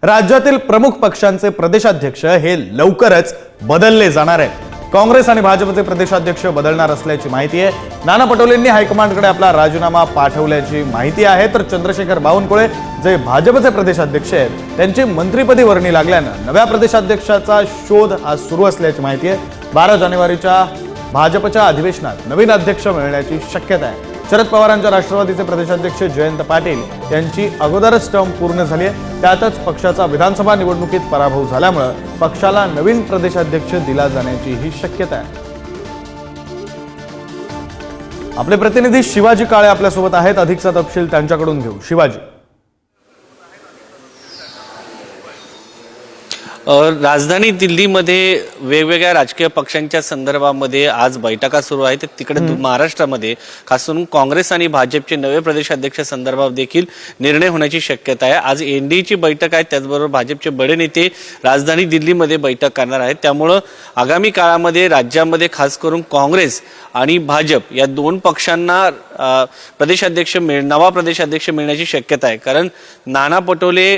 राज्यातील प्रमुख पक्षांचे प्रदेशाध्यक्ष हे लवकरच बदलले जाणार आहेत। काँग्रेस आणि भाजपचे प्रदेशाध्यक्ष बदलणार असल्याची माहिती आहे। नाना पटोलेंनी हायकमांडकडे आपला राजीनामा पाठवल्याची माहिती आहे। तर चंद्रशेखर बावनकुळे जे भाजपचे प्रदेशाध्यक्ष आहेत त्यांची मंत्रिपदी वर्णी लागल्यानं नव्या प्रदेशाध्यक्षाचा शोध आज सुरू असल्याची माहिती आहे। 12 जानेवारीच्या भाजपच्या अधिवेशनात नवीन अध्यक्ष मिळण्याची शक्यता आहे। शरद पवारांच्या राष्ट्रवादीचे प्रदेशाध्यक्ष जयंत पाटील यांची अगोदरच टर्म पूर्ण झाली आहे। त्यातच पक्षाचा विधानसभा निवडणुकीत पराभव झाल्यामुळे पक्षाला नवीन प्रदेशाध्यक्ष दिला जाण्याची ही शक्यता आहे। आपले प्रतिनिधी शिवाजी काळे आपल्या सोबत आहेत। अधिकचा तपशील त्यांच्याकडून घेऊ। शिवाजी, राजधानी दिल्लीमध्ये वेगवेगळ्या राजकीय पक्षांच्या संदर्भामध्ये आज बैठका सुरू आहेत। तिकडे महाराष्ट्रामध्ये खास करून काँग्रेस आणि भाजपचे नवे प्रदेशाध्यक्ष संदर्भात देखील निर्णय होण्याची शक्यता आहे। आज एनडीएची बैठक आहे, त्याचबरोबर भाजपचे बडे नेते राजधानी दिल्लीमध्ये बैठक करणार आहेत। त्यामुळे आगामी काळामध्ये राज्यामध्ये खास करून काँग्रेस आणि भाजप या दोन पक्षांना नवा प्रदेशाध्यक्ष मिळण्याची शक्यता आहे। कारण नाना पटोले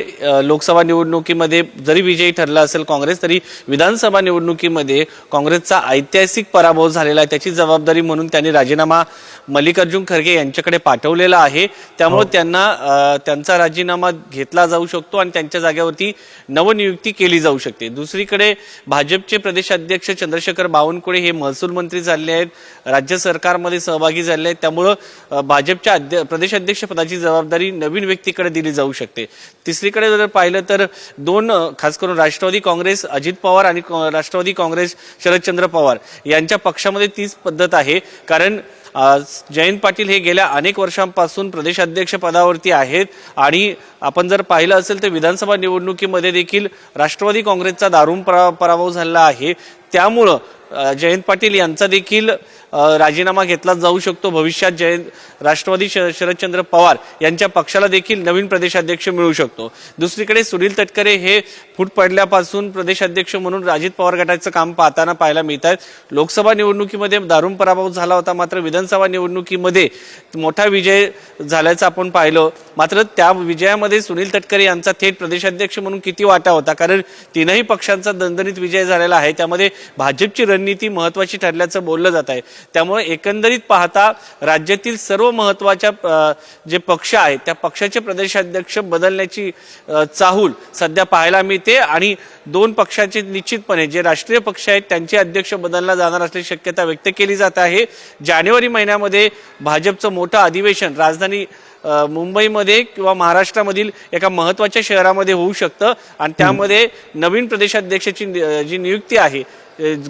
लोकसभा निवडणुकीमध्ये जरी विजयी ठरला असेल काँग्रेस, तरी विधानसभा निवडणुकीमध्ये काँग्रेसचा ऐतिहासिक पराभव झालेला आहे। त्याची जबाबदारी म्हणून त्यांनी राजीनामा मल्लिकार्जुन खरगे यांच्याकडे पाठवलेला आहे। त्यामुळे त्यांचा राजीनामा घेतला जाऊ शकतो आणि त्यांच्या जागेवरती नवनियुक्ती केली जाऊ शकते। दुसरीकडे भाजपचे प्रदेशाध्यक्ष चंद्रशेखर बावनकुळे हे महसूल मंत्री झाले आहेत, राज्य सरकारमध्ये सहभागी झाले आहेत। त्यामुळे भाजपच्या प्रदेशाध्यक्ष पदाची जबाबदारी नवीन व्यक्तीकडे दिली जाऊ शकते। तिसरीकडे जर पाहिलं तर दोन खास करून राष्ट्रवादी काँग्रेस अजित पवार आणि राष्ट्रवादी काँग्रेस शरदचंद्र पवार यांच्या पक्षामध्ये तीच पद्धत आहे। कारण जयंत पाटील हे गेल्या अनेक वर्षांपासून प्रदेशाध्यक्ष पदावरती आहेत आणि आपण जर पाहिलं असेल तर विधानसभा निवडणुकीमध्ये देखील राष्ट्रवादी काँग्रेसचा दारुण पराभव झाला आहे। त्यामुळं जयंत पाटील यांचा देखील राजीनामा घेतला जाऊ शकतो। भविष्यात राष्ट्रवादी शरदचंद्र पवार यांच्या पक्षाला देखील नवीन प्रदेशाध्यक्ष मिळू शकतो। दुसरीकडे सुनील तटकरे हे फूट पडल्यापासून प्रदेशाध्यक्ष म्हणून अजित पवार गटाचं काम पाहताना पाहायला मिळत आहे। लोकसभा निवडणुकीमध्ये दारुण पराभव झाला होता, मात्र विधानसभा निवडणुकीमध्ये मोठा विजय झाल्याचं आपण पाहिलं। मात्र त्या विजयामध्ये सुनील तटकरे यांचा थेट प्रदेशाध्यक्ष म्हणून किती वाटा होता, कारण तीनही पक्षांचा दणदणीत विजय झालेला आहे। त्यामध्ये भाजपची रणनीती महत्त्वाची ठरल्याचं बोललं जात आहे। त्यामुळे एकंदरीत पाहता राज्यातील सर्व महत्त्वाच्या जे पक्ष आहेत त्या पक्षाचे प्रदेशाध्यक्ष बदलण्याची चाहूल सध्या पाहायला मिळते आणि दोन पक्षाचे निश्चितपणे जे राष्ट्रीय पक्ष आहेत त्यांचे अध्यक्ष बदलला जाणार असल्याची शक्यता व्यक्त केली जात आहे। जानेवारी महिन्यामध्ये भाजपचं मोठं अधिवेशन राजधानी मुंबईमध्ये किंवा महाराष्ट्रामधील एका महत्त्वाच्या शहरामध्ये होऊ शकतं आणि त्यामध्ये नवीन प्रदेशाध्यक्षाची जी नियुक्ती आहे,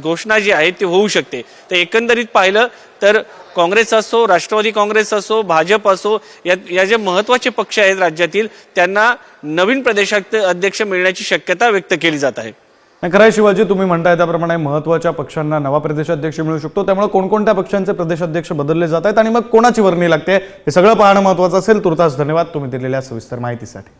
घोषणा जी आहे ती होऊ शकते। तर एकंदरीत पाहिलं तर काँग्रेस असो, राष्ट्रवादी काँग्रेस असो, भाजप असो, या जे महत्त्वाचे पक्ष आहेत राज्यातील त्यांना नवीन प्रदेशाध्यक्ष मिळण्याची शक्यता व्यक्त केली जात आहे। खरंय शिवाजी, तुम्ही म्हणताय त्याप्रमाणे महत्त्वाच्या पक्षांना नवा प्रदेशाध्यक्ष मिळू शकतो। त्यामुळे कोणकोणत्या पक्षांचे प्रदेशाध्यक्ष बदलले जात आहेत आणि मग कोणाची वर्णी लागते हे सगळं पाहणं महत्त्वाचं असेल। तुर्तास धन्यवाद तुम्ही दिलेल्या सविस्तर माहितीसाठी।